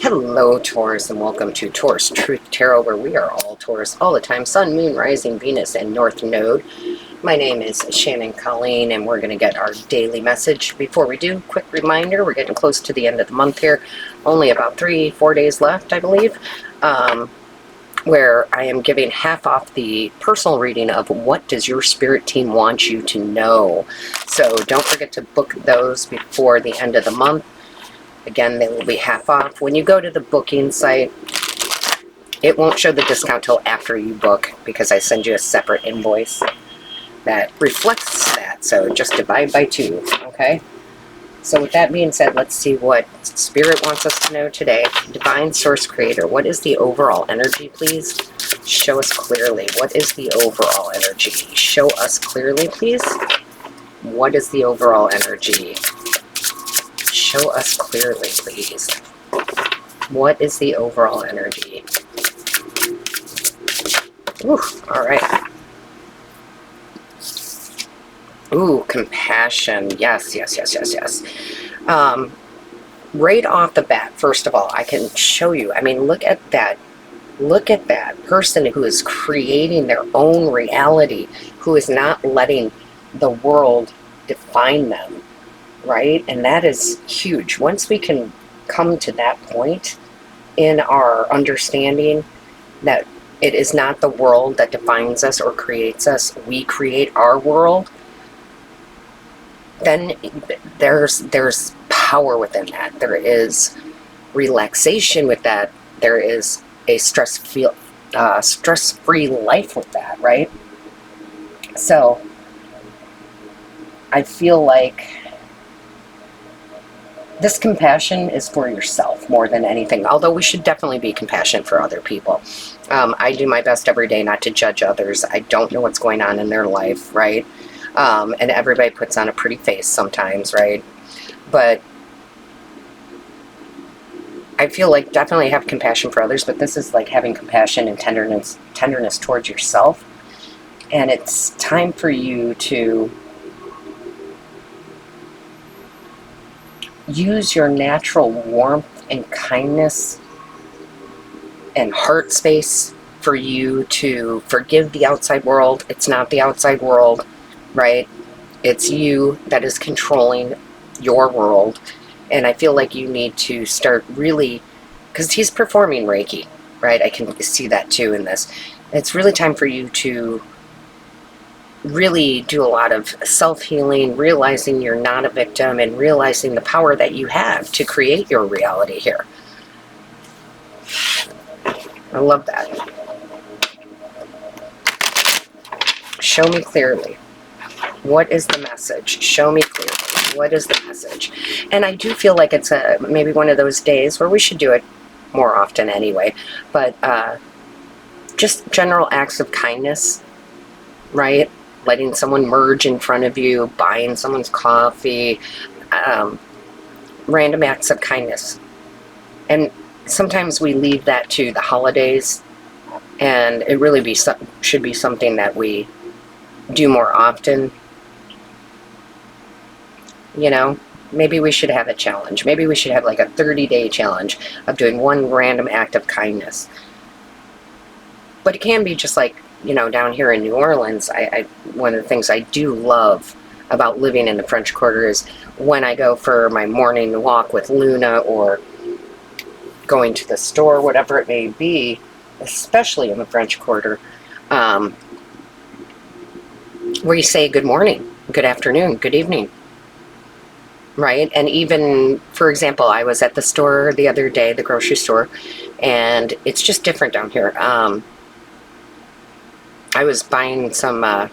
Hello, Taurus, and welcome to Taurus Truth Tarot, where we are all Taurus all the time. Sun, Moon, Rising, Venus, and North Node. My name is Shannon Colleen, and we're going to get our daily message. Before we do, quick reminder, we're getting close to the end of the month here. Only about 3-4 days left, I believe, where I am giving half off the personal reading of what does your spirit team want you to know. So don't forget to book those before the end of the month. Again, they will be half off. When you go to the booking site, it won't show the discount till after you book because I send you a separate invoice that reflects that. So just divide by 2, okay? So with that being said, let's see what Spirit wants us to know today. Divine Source Creator, what is the overall energy, please? Show us clearly. What is the overall energy? Show us clearly, please. What is the overall energy? Show us clearly, please. What is the overall energy? Ooh, all right. Ooh, compassion. Yes. Right off the bat, first of all, I can show you. I mean, look at that. Look at that person who is creating their own reality, who is not letting the world define them. Right? And that is huge. Once we can come to that point in our understanding that it is not the world that defines us or creates us, we create our world, then there's power within that. There is relaxation with that. There is a stress-free life with that, right? So I feel like this compassion is for yourself more than anything, although we should definitely be compassionate for other people. I do my best every day not to judge others. I don't know what's going on in their life, right? And everybody puts on a pretty face sometimes, right? But I feel like definitely have compassion for others, but this is like having compassion and tenderness towards yourself. And it's time for you to use your natural warmth and kindness and heart space for you to forgive the outside world. It's not the outside world, right? It's you that is controlling your world. And I feel like you need to start really, because he's performing Reiki, right? I can see that too in this. It's really time for you to really do a lot of self-healing, realizing you're not a victim, and realizing the power that you have to create your reality here. I love that. Show me clearly. What is the message? Show me clearly. What is the message? And I do feel like it's maybe one of those days where we should do it more often anyway, but just general acts of kindness, right? Letting someone merge in front of you, buying someone's coffee, random acts of kindness. And sometimes we leave that to the holidays, and it really should be something that we do more often. You know, maybe we should have a challenge. Maybe we should have like a 30-day challenge of doing one random act of kindness. But it can be just like, you know, down here in New Orleans, one of the things I do love about living in the French Quarter is when I go for my morning walk with Luna or going to the store, whatever it may be, especially in the French Quarter, where you say good morning, good afternoon, good evening, right? And even, for example, I was at the store the other day, the grocery store, and it's just different down here. I was buying some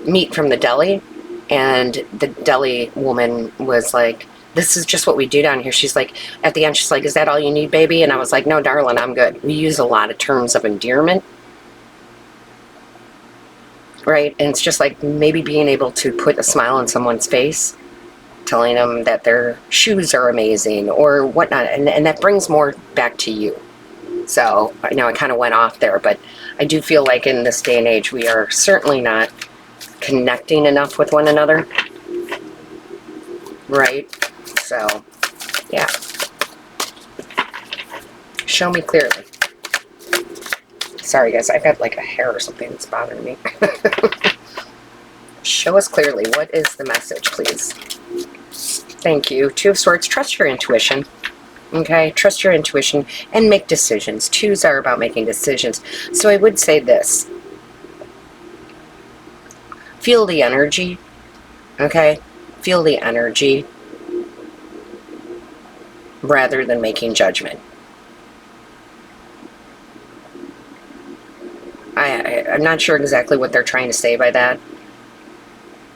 meat from the deli, and the deli woman was like, this is just what we do down here. She's like, at the end, she's like, is that all you need, baby? And I was like, no, darling, I'm good. We use a lot of terms of endearment, right? And it's just like maybe being able to put a smile on someone's face, telling them that their shoes are amazing or whatnot. And that brings more back to you. So I know I kind of went off there, but I do feel like in this day and age, we are certainly not connecting enough with one another, right? So, yeah. Show me clearly. Sorry, guys. I've got like a hair or something that's bothering me. Show us clearly. What is the message, please? Thank you. Two of Swords. Trust your intuition. Okay? Trust your intuition and make decisions. Twos are about making decisions. So I would say this. Feel the energy. Okay? Feel the energy rather than making judgment. I'm not sure exactly what they're trying to say by that,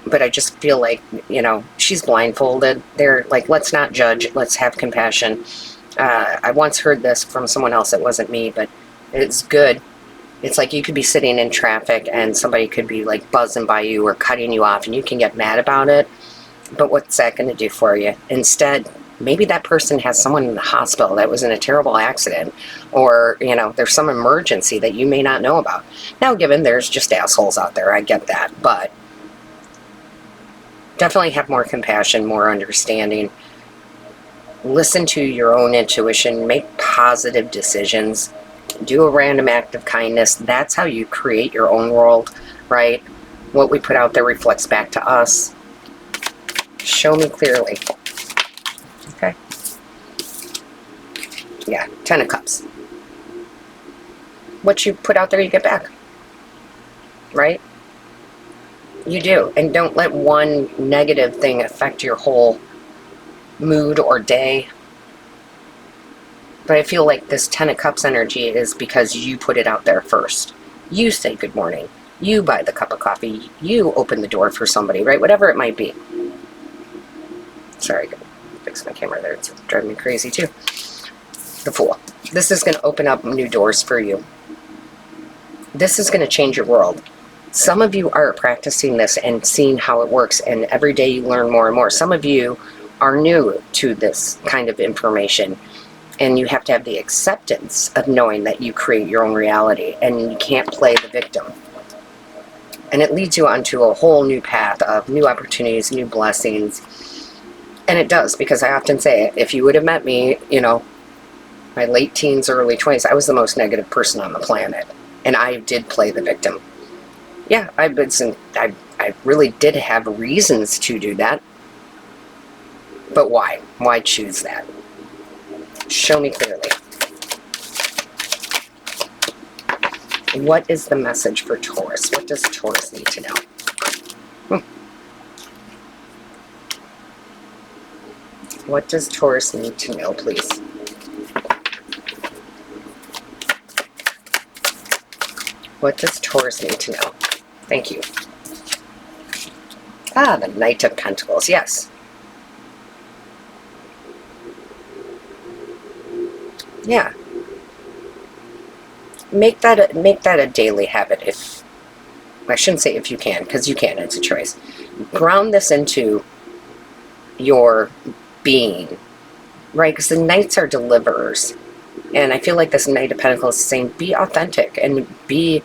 but I just feel like, you know, she's blindfolded. They're like, let's not judge, let's have compassion. I once heard this from someone else, it wasn't me, but it's good. It's like you could be sitting in traffic and somebody could be like buzzing by you or cutting you off and you can get mad about it, but what's that going to do for you? Instead, maybe that person has someone in the hospital that was in a terrible accident, or, you know, there's some emergency that you may not know about. Now, given there's just assholes out there, I get that, but definitely have more compassion, more understanding. Listen to your own intuition, make positive decisions, do a random act of kindness. That's how you create your own world, right? What we put out there reflects back to us. Show me clearly. Okay. Yeah, 10 of Cups. What you put out there, you get back. Right? You do. And don't let one negative thing affect your whole mood or day. But I feel like this 10 of Cups energy is because you put it out there first. You say good morning. You buy the cup of coffee. You open the door for somebody, right? Whatever it might be. Sorry, fix my camera there. It's driving me crazy too. The Fool. This is going to open up new doors for you. This is going to change your world. Some of you are practicing this and seeing how it works, and every day you learn more and more. Some of you are new to this kind of information, and you have to have the acceptance of knowing that you create your own reality and you can't play the victim. And it leads you onto a whole new path of new opportunities, new blessings. And it does, because I often say, if you would have met me, you know, my late teens, early 20s, I was the most negative person on the planet. And I did play the victim. Yeah, I really did have reasons to do that. But why? Why choose that? Show me clearly. What is the message for Taurus? What does Taurus need to know? What does Taurus need to know, please? What does Taurus need to know? Thank you. Ah, the Knight of Pentacles. Yes. Yeah. Make that a daily habit. If I shouldn't say if you can, because you can. It's a choice. Ground this into your being, right? Because the Knights are deliverers, and I feel like this Knight of Pentacles is saying, be authentic and be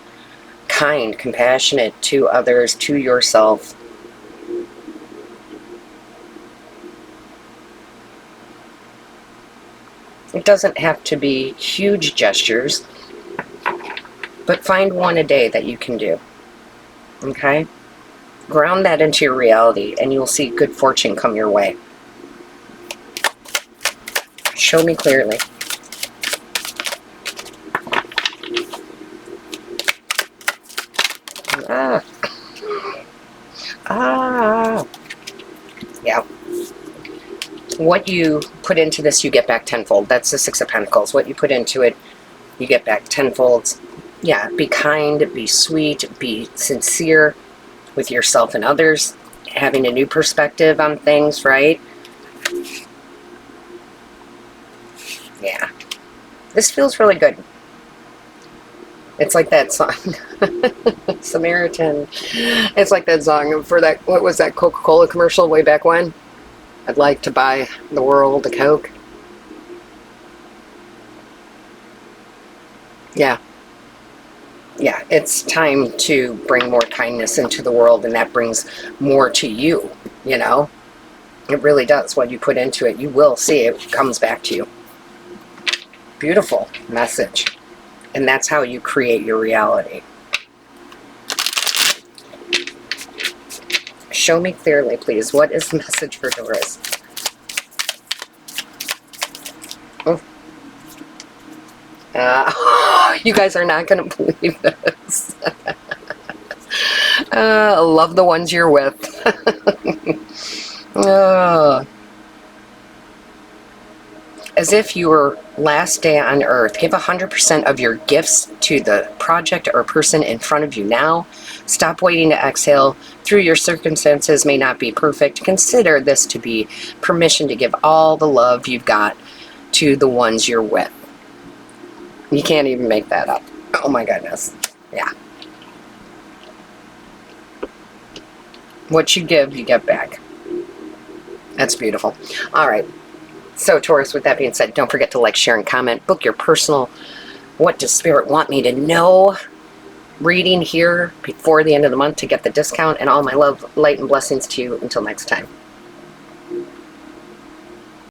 kind, compassionate to others, to yourself. It doesn't have to be huge gestures, but find one a day that you can do. Okay? Ground that into your reality, and you'll see good fortune come your way. Show me clearly. Yeah. What you put into this, you get back tenfold. That's the Six of Pentacles. What you put into it, you get back tenfold. Yeah, be kind, be sweet, be sincere with yourself and others, having a new perspective on things, right? Yeah. This feels really good. It's like that song, Samaritan. It's like that song for that, what was that Coca-Cola commercial way back when? I'd like to buy the world a Coke. Yeah. Yeah, it's time to bring more kindness into the world, and that brings more to you, you know? It really does. What you put into it, you will see it comes back to you. Beautiful message. And that's how you create your reality. Show me clearly, please. What is the message for Taurus? Oh. You guys are not going to believe this. Love the ones you're with. As if your last day on earth, give 100% of your gifts to the project or person in front of you now. Stop waiting to exhale. Through your circumstances may not be perfect. Consider this to be permission to give all the love you've got to the ones you're with. You can't even make that up. Oh my goodness. Yeah. What you give, you get back. That's beautiful. All right. So, Taurus, with that being said, don't forget to like, share, and comment. Book your personal What Does Spirit Want Me to Know reading here before the end of the month to get the discount. And all my love, light, and blessings to you. Until next time.